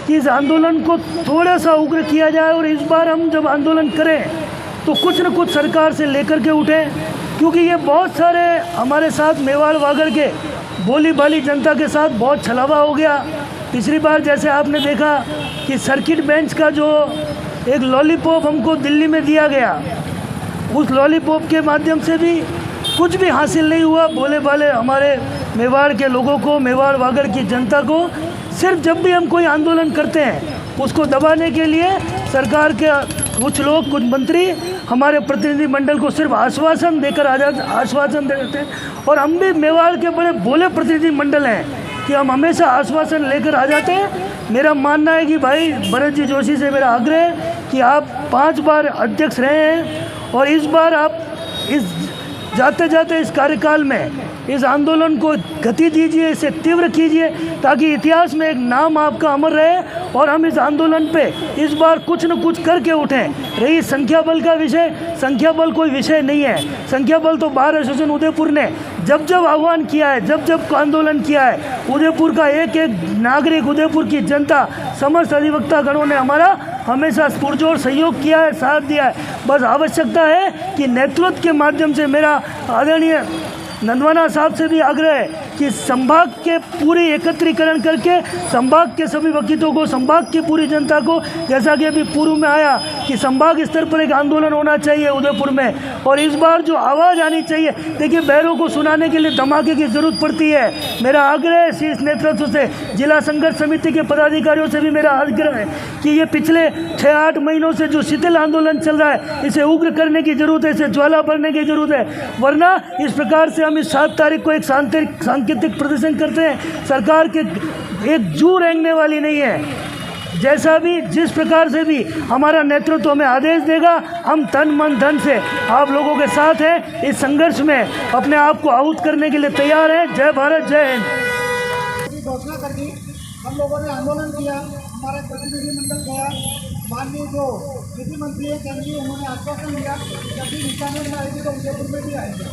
कि इस आंदोलन को थोड़ा सा उग्र किया जाए और इस बार हम जब आंदोलन करें तो कुछ न कुछ सरकार से लेकर के उठें, क्योंकि ये बहुत सारे हमारे साथ मेवाड़ वागड़ के बोली भाली जनता के साथ बहुत छलावा हो गया। पिछली बार जैसे आपने देखा कि सर्किट बेंच का जो एक लॉलीपॉप हमको दिल्ली में दिया गया, उस लॉलीपॉप के माध्यम से भी कुछ भी हासिल नहीं हुआ। भोले भाले हमारे मेवाड़ के लोगों को, मेवाड़ वागड़ की जनता को सिर्फ जब भी हम कोई आंदोलन करते हैं उसको दबाने के लिए सरकार के कुछ लोग, कुछ मंत्री हमारे प्रतिनिधिमंडल को सिर्फ आश्वासन देकर आश्वासन दे देते हैं। और हम भी मेवाड़ के बड़े भोले प्रतिनिधिमंडल हैं कि हम हमेशा आश्वासन लेकर आ जाते हैं। मेरा मानना है कि भाई भरत जी जोशी से मेरा आग्रह है कि आप 5 बार अध्यक्ष रहे हैं और इस बार आप इस जाते जाते इस कार्यकाल में इस आंदोलन को गति दीजिए, इसे तीव्र कीजिए, ताकि इतिहास में एक नाम आपका अमर रहे और हम इस आंदोलन पे इस बार कुछ न कुछ करके उठें। रही संख्या बल का विषय, संख्या बल कोई विषय नहीं है। संख्या बल तो बार एसोसिएशन उदयपुर ने जब जब आह्वान किया है, जब जब आंदोलन किया है, उदयपुर का एक एक नागरिक, उदयपुर की जनता, समस्त अधिवक्ता गणों ने हमारा हमेशा पुरजोर सहयोग किया है, साथ दिया है। बस आवश्यकता है कि नेतृत्व के माध्यम से मेरा आदरणीय नंदवाना साहब से भी आग्रह है कि संभाग के पूरी एकत्रीकरण करके संभाग के सभी वकीलों को, संभाग की पूरी जनता को, जैसा कि अभी पूर्व में आया कि संभाग स्तर पर एक आंदोलन होना चाहिए उदयपुर में, और इस बार जो आवाज़ आनी चाहिए। देखिए, बहरों को सुनाने के लिए धमाके की ज़रूरत पड़ती है। मेरा आग्रह है शीर्ष नेतृत्व से, जिला संघर्ष समिति के पदाधिकारियों से भी मेरा आग्रह है कि ये पिछले 6-8 महीनों से जो शीतल आंदोलन चल रहा है, इसे उग्र करने की ज़रूरत है, इसे ज्वाला भरने की ज़रूरत है। वरना इस प्रकार से हम इस 7 तारीख को एक सांकेतिक प्रदर्शन करते हैं, सरकार के एक जू रेंगने वाली नहीं है। जैसा भी, जिस प्रकार से भी हमारा नेतृत्व हमें आदेश देगा, हम तन मन धन से आप लोगों के साथ हैं। इस संघर्ष में अपने आप को आहूत करने के लिए तैयार हैं। जय भारत, जय हिंद। घोषणा कर दी, हम लोगों ने आंदोलन किया, हमारा प्रतिनिधिमंडल गया, माननीय जो विधि मंत्री है केंद्रीय, उन्होंने आश्वासन दिया कि अभी बीकानेर में आएगी तो उदयपुर में भी आएंगे।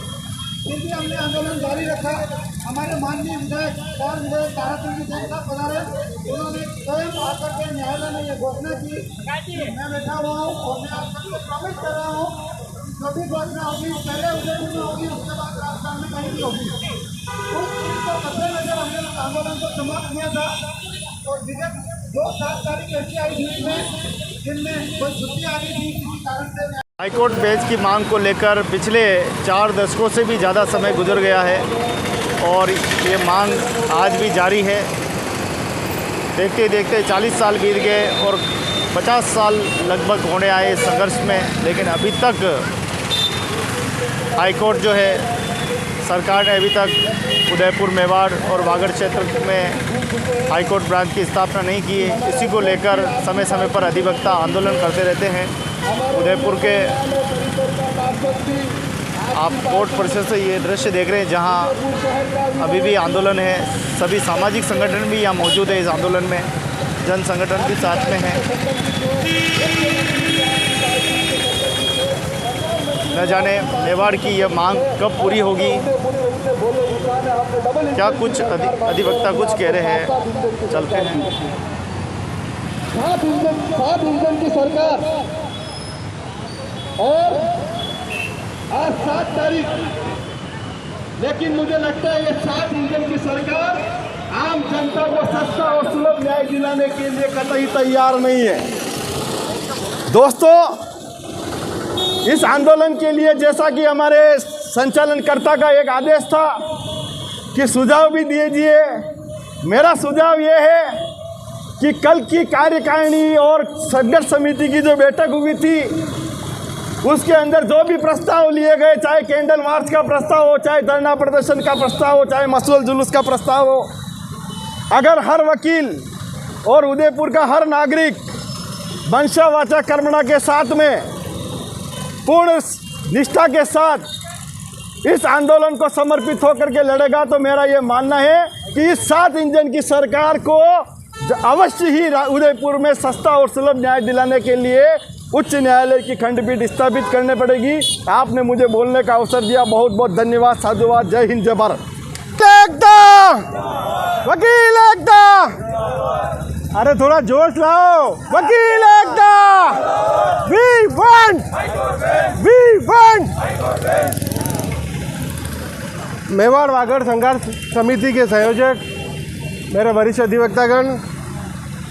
फिर भी हमने आंदोलन जारी रखा। हमारे माननीय विधायक और विधायक ताराचंद जैन साहब पधारे, उन्होंने स्वयं आकर के न्यायालय में ये घोषणा की। मैं बैठा हुआ हूँ और मैं आप सबको प्रॉमिस कर रहा हूँ, जो भी घोषणा होगी पहले उदयपुर में होगी, उसके बाद राजस्थान में कहीं भी होगी। उस चीज़ को मद्देनजर हमने उस आंदोलन को समाप्त किया था। और विगत जो 7 तारीख ऐसी आई बीच में, जिनमें कोई छुट्टी आ गई थी किसी कारण से। हाईकोर्ट बेंच की मांग को लेकर पिछले 4 दशकों से भी ज़्यादा समय गुजर गया है और ये मांग आज भी जारी है। देखते देखते 40 साल बीत गए और 50 साल लगभग होने आए इस संघर्ष में, लेकिन अभी तक हाईकोर्ट जो है, सरकार ने अभी तक उदयपुर, मेवाड़ और वागड़ क्षेत्र में हाईकोर्ट ब्रांच की स्थापना नहीं की है। इसी को लेकर समय समय पर अधिवक्ता आंदोलन करते रहते हैं। उदयपुर के आप कोर्ट परिसर से ये दृश्य देख रहे हैं, जहां अभी भी आंदोलन है। सभी सामाजिक संगठन भी यहाँ मौजूद है इस आंदोलन में, जन संगठन भी साथ में है। न जाने मेवाड़ की यह मांग कब पूरी होगी। क्या कुछ अधिवक्ता कुछ कह रहे हैं, चलते हैं। 7 इंजन की सरकार और आज 7 तारीख, लेकिन मुझे लगता है ये 7 इंजन की सरकार आम जनता को सस्ता और सुलभ न्याय दिलाने के लिए कतई तैयार नहीं है। दोस्तों, इस आंदोलन के लिए जैसा कि हमारे संचालनकर्ता का एक आदेश था कि सुझाव भी दीजिए, मेरा सुझाव ये है कि कल की कार्यकारिणी और संघर्ष समिति की जो बैठक हुई थी, उसके अंदर जो भी प्रस्ताव लिए गए, चाहे कैंडल मार्च का प्रस्ताव हो, चाहे धरना प्रदर्शन का प्रस्ताव हो, चाहे मसरूल जुलूस का प्रस्ताव हो, अगर हर वकील और उदयपुर का हर नागरिक वंशा वाचा कर्मणा के साथ में पूर्ण निष्ठा के साथ इस आंदोलन को समर्पित होकर के लड़ेगा, तो मेरा ये मानना है कि इस 7 इंजन की सरकार को अवश्य ही उदयपुर में सस्ता और सुलभ न्याय दिलाने के लिए उच्च न्यायालय की खंडपीठ स्थापित करने पड़ेगी। आपने मुझे बोलने का अवसर दिया, बहुत बहुत धन्यवाद, साधुवाद। जय हिंद, जय भारत। एकता, वकील एकता। अरे थोड़ा जोश लाओ। वकील एकता, वी वांट। मेवाड़ वागड़ संघर्ष समिति के संयोजक, मेरे वरिष्ठ अधिवक्तागण,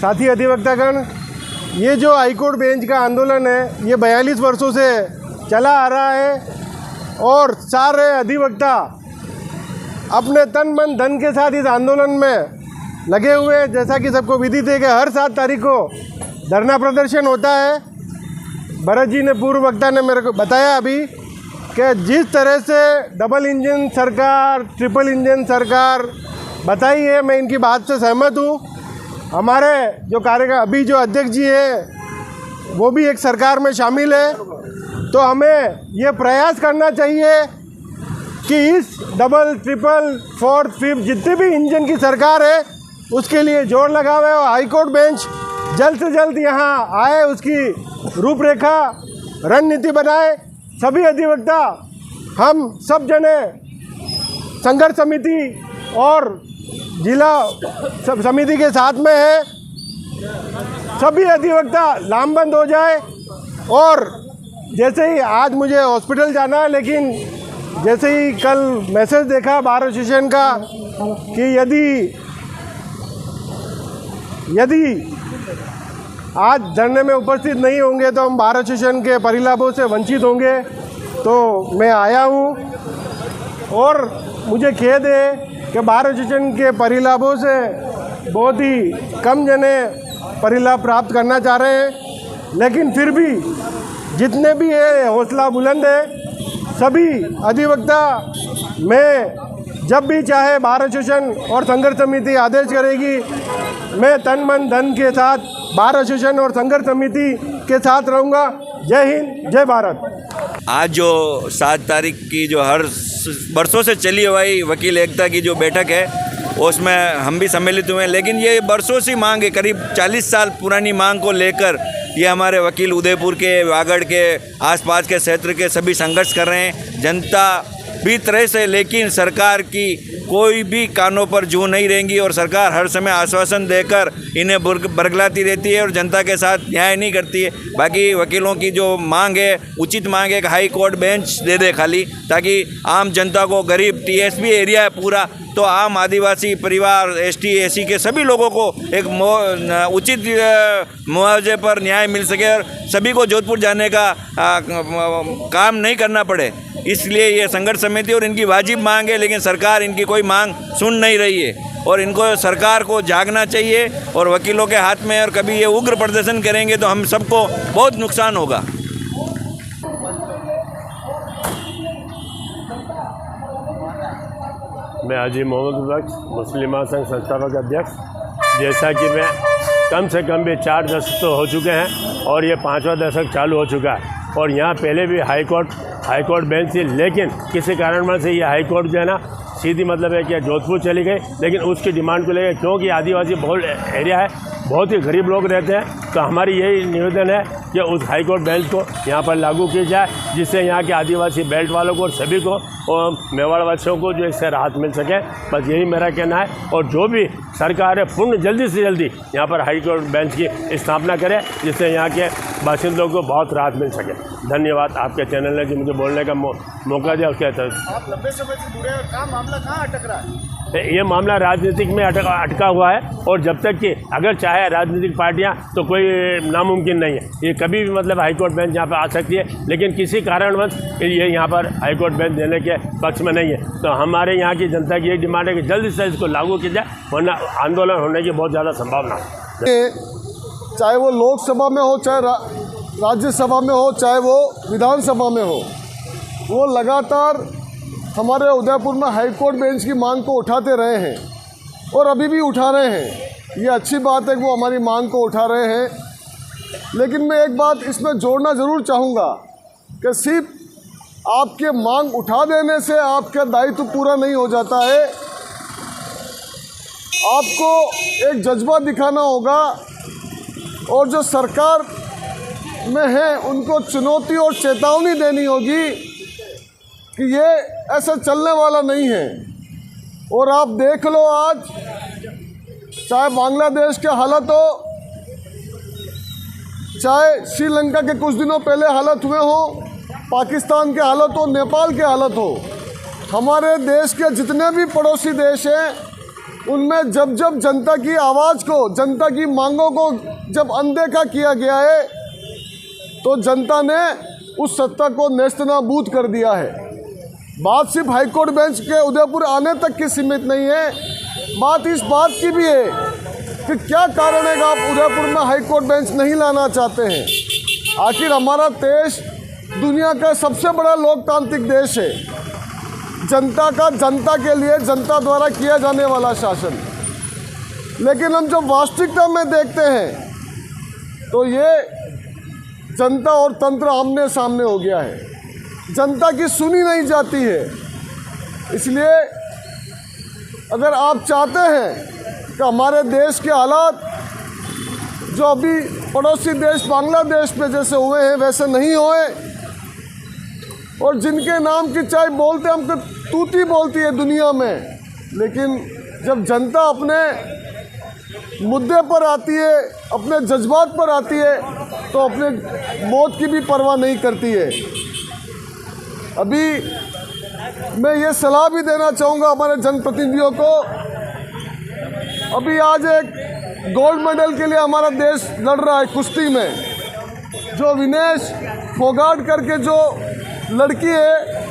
साथी अधिवक्तागण, ये जो हाईकोर्ट बेंच का आंदोलन है ये 42 वर्षों से चला आ रहा है और सारे अधिवक्ता अपने तन मन धन के साथ इस आंदोलन में लगे हुए हैं। जैसा कि सबको विदित है कि हर 7 तारीख को धरना प्रदर्शन होता है। भरत जी ने, पूर्व वक्ता ने मेरे को बताया अभी कि जिस तरह से डबल इंजन सरकार, ट्रिपल इंजन सरकार बताई है, मैं इनकी बात से सहमत हूँ। हमारे जो कार्यक्रम अभी जो अध्यक्ष जी है वो भी एक सरकार में शामिल है, तो हमें ये प्रयास करना चाहिए कि इस डबल, ट्रिपल, फोर्थ, फिफ्थ जितने भी इंजन की सरकार है उसके लिए जोर लगावे और हाईकोर्ट बेंच जल्द से जल्द यहाँ आए, उसकी रूपरेखा, रणनीति बनाए। सभी अधिवक्ता, हम सब जने संघर्ष समिति और जिला समिति के साथ में है। सभी अधिवक्ता लामबंद हो जाए। और जैसे ही आज मुझे हॉस्पिटल जाना है, लेकिन जैसे ही कल मैसेज देखा बार एसोसिएशन का कि यदि आज धरने में उपस्थित नहीं होंगे तो हम बार एसोसिएशन के परिलाभों से वंचित होंगे, तो मैं आया हूँ। और मुझे खेद है कि बार एसोसिएशन के परिलाभों से बहुत ही कम जने परिलाभ प्राप्त करना चाह रहे हैं, लेकिन फिर भी जितने भी है हौसला बुलंद है। सभी अधिवक्ता, मैं जब भी चाहे बार एसोसिएशन और संघर्ष समिति आदेश करेगी, मैं तन मन धन के साथ बार एसोसिएशन और संघर्ष समिति के साथ रहूँगा। जय हिंद, जय भारत। आज जो 7 तारीख की जो हर बरसों से चली हुई वकील एकता की जो बैठक है उसमें हम भी सम्मिलित हुए हैं, लेकिन ये बरसों से मांग है, करीब 40 साल पुरानी मांग को लेकर ये हमारे वकील उदयपुर के, वागड़ के, आसपास के क्षेत्र के सभी संघर्ष कर रहे हैं। जनता भी तरह से, लेकिन सरकार की कोई भी कानों पर जू नहीं रहेंगी और सरकार हर समय आश्वासन देकर इन्हें बरगलाती रहती है और जनता के साथ न्याय नहीं करती है। बाकी वकीलों की जो मांग है, उचित मांग है कि हाई कोर्ट बेंच दे दे खाली, ताकि आम जनता को, गरीब टीएसपी एरिया है पूरा, तो आम आदिवासी परिवार, एसटी एसी के सभी लोगों को एक उचित मुआवजे पर न्याय मिल सके और सभी को जोधपुर जाने का काम नहीं करना पड़े। इसलिए ये संघर्ष समिति और इनकी वाजिब मांग है, लेकिन सरकार इनकी कोई मांग सुन नहीं रही है और इनको, सरकार को जागना चाहिए और वकीलों के हाथ में। और कभी ये उग्र प्रदर्शन करेंगे तो हम सबको बहुत नुकसान होगा। मैं हाजी मोहम्मद बख्श, मुस्लिम महासंघ संस्थापक अध्यक्ष। जैसा कि मैं कम से कम भी 4 दशक तो हो चुके हैं और ये 5वां दशक चालू हो चुका है और यहाँ पहले भी हाई कोर्ट बेंच थी, लेकिन किसी कारणवश से ये हाई कोर्ट जो है ना, सीधी मतलब है कि जोधपुर चली गई, लेकिन उसकी डिमांड को लेकर, क्योंकि आदिवासी बहुल एरिया है, बहुत ही गरीब लोग रहते हैं, तो हमारी यही निवेदन है कि उस हाई कोर्ट बेंच को यहाँ पर लागू की जाए, जिससे यहाँ के आदिवासी बेल्ट वालों को और सभी को और मेवाड़ वासियों को जो इससे राहत मिल सके। बस यही मेरा कहना है। और जो भी सरकार है पूर्ण जल्दी से जल्दी यहाँ पर हाई कोर्ट बेंच की स्थापना करे, जिससे यहाँ के बाशिंदों को बहुत राहत मिल सके। धन्यवाद आपके चैनल ने जो मुझे बोलने का मौका दिया उसके तहत। आप लंबे समय से जुड़े हैं, क्या मामला कहाँ अटक रहा है? ये मामला राजनीतिक में अटका हुआ है और जब तक कि अगर चाहे राजनीतिक पार्टियां तो कोई नामुमकिन नहीं है, ये कभी भी मतलब हाईकोर्ट बेंच यहाँ पर आ सकती है, लेकिन किसी कारणवश ये यहाँ पर हाईकोर्ट बेंच देने के पक्ष में नहीं है। तो हमारे यहाँ की जनता की ये डिमांड है कि जल्दी से इसको लागू किया जाए, वरना आंदोलन होने की बहुत ज़्यादा संभावना है। चाहे वो लोकसभा में हो, चाहे राज्यसभा में हो, चाहे वो विधानसभा में हो, वो लगातार हमारे उदयपुर में हाईकोर्ट बेंच की मांग को उठाते रहे हैं और अभी भी उठा रहे हैं। ये अच्छी बात है कि वो हमारी मांग को उठा रहे हैं, लेकिन मैं एक बात इसमें जोड़ना ज़रूर चाहूँगा कि सिर्फ आपके मांग उठा देने से आपका दायित्व पूरा नहीं हो जाता है। आपको एक जज्बा दिखाना होगा और जो सरकार में है उनको चुनौती और चेतावनी देनी होगी कि ये ऐसा चलने वाला नहीं है। और आप देख लो आज चाहे बांग्लादेश के हालत हो, चाहे श्रीलंका के कुछ दिनों पहले हालत हुए हो, पाकिस्तान के हालत हो, नेपाल के हालत हो, हमारे देश के जितने भी पड़ोसी देश हैं उनमें जब जब जनता की आवाज़ को, जनता की मांगों को जब अनदेखा किया गया है तो जनता ने उस सत्ता को नेस्तनाबूद कर दिया है। बात सिर्फ हाईकोर्ट बेंच के उदयपुर आने तक की सीमित नहीं है, बात इस बात की भी है कि क्या कारण है कि आप उदयपुर में हाईकोर्ट बेंच नहीं लाना चाहते हैं। आखिर हमारा देश दुनिया का सबसे बड़ा लोकतांत्रिक देश है, जनता का, जनता के लिए, जनता द्वारा किया जाने वाला शासन। लेकिन हम जब वास्तविकता में देखते हैं तो ये जनता और तंत्र आमने सामने हो गया है, जनता की सुनी नहीं जाती है। इसलिए अगर आप चाहते हैं कि हमारे देश के हालात जो अभी पड़ोसी देश बांग्लादेश में जैसे हुए हैं वैसे नहीं होए, और जिनके नाम की चाय बोलते हमको तूती बोलती है दुनिया में, लेकिन जब जनता अपने मुद्दे पर आती है, अपने जज्बात पर आती है, तो अपने मौत की भी परवाह नहीं करती है। अभी मैं ये सलाह भी देना चाहूँगा हमारे जनप्रतिनिधियों को, अभी आज एक गोल्ड मेडल के लिए हमारा देश लड़ रहा है कुश्ती में, जो विनेश फोगाट करके जो लड़की है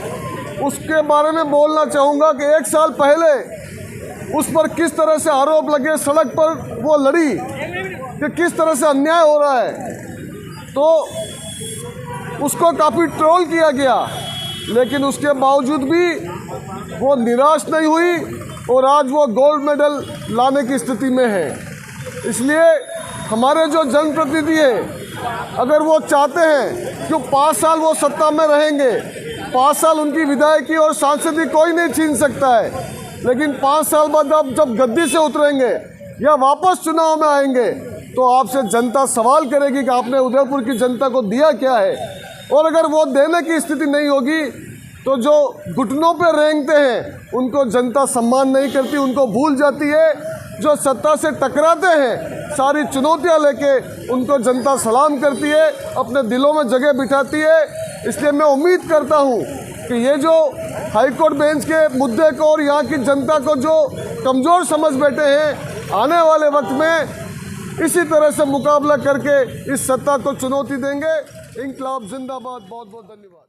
उसके बारे में बोलना चाहूँगा कि 1 साल पहले उस पर किस तरह से आरोप लगे, सड़क पर वो लड़ी कि किस तरह से अन्याय हो रहा है, तो उसको काफ़ी ट्रोल किया गया, लेकिन उसके बावजूद भी वो निराश नहीं हुई और आज वो गोल्ड मेडल लाने की स्थिति में है। इसलिए हमारे जो जनप्रतिनिधि हैं, अगर वो चाहते हैं कि 5 साल वो सत्ता में रहेंगे, 5 साल उनकी विधायकी और सांसदी कोई नहीं छीन सकता है, लेकिन 5 साल बाद आप जब गद्दी से उतरेंगे या वापस चुनाव में आएंगे तो आपसे जनता सवाल करेगी कि आपने उदयपुर की जनता को दिया क्या है। और अगर वो देने की स्थिति नहीं होगी तो जो घुटनों पर रेंगते हैं उनको जनता सम्मान नहीं करती, उनको भूल जाती है। जो सत्ता से टकराते हैं, सारी चुनौतियां लेके उनको जनता सलाम करती है, अपने दिलों में जगह बिठाती है। इसलिए मैं उम्मीद करता हूं कि ये जो हाईकोर्ट बेंच के मुद्दे को और यहाँ की जनता को जो कमज़ोर समझ बैठे हैं, आने वाले वक्त में इसी तरह से मुकाबला करके इस सत्ता को चुनौती देंगे। इंकलाब जिंदाबाद। बहुत बहुत धन्यवाद।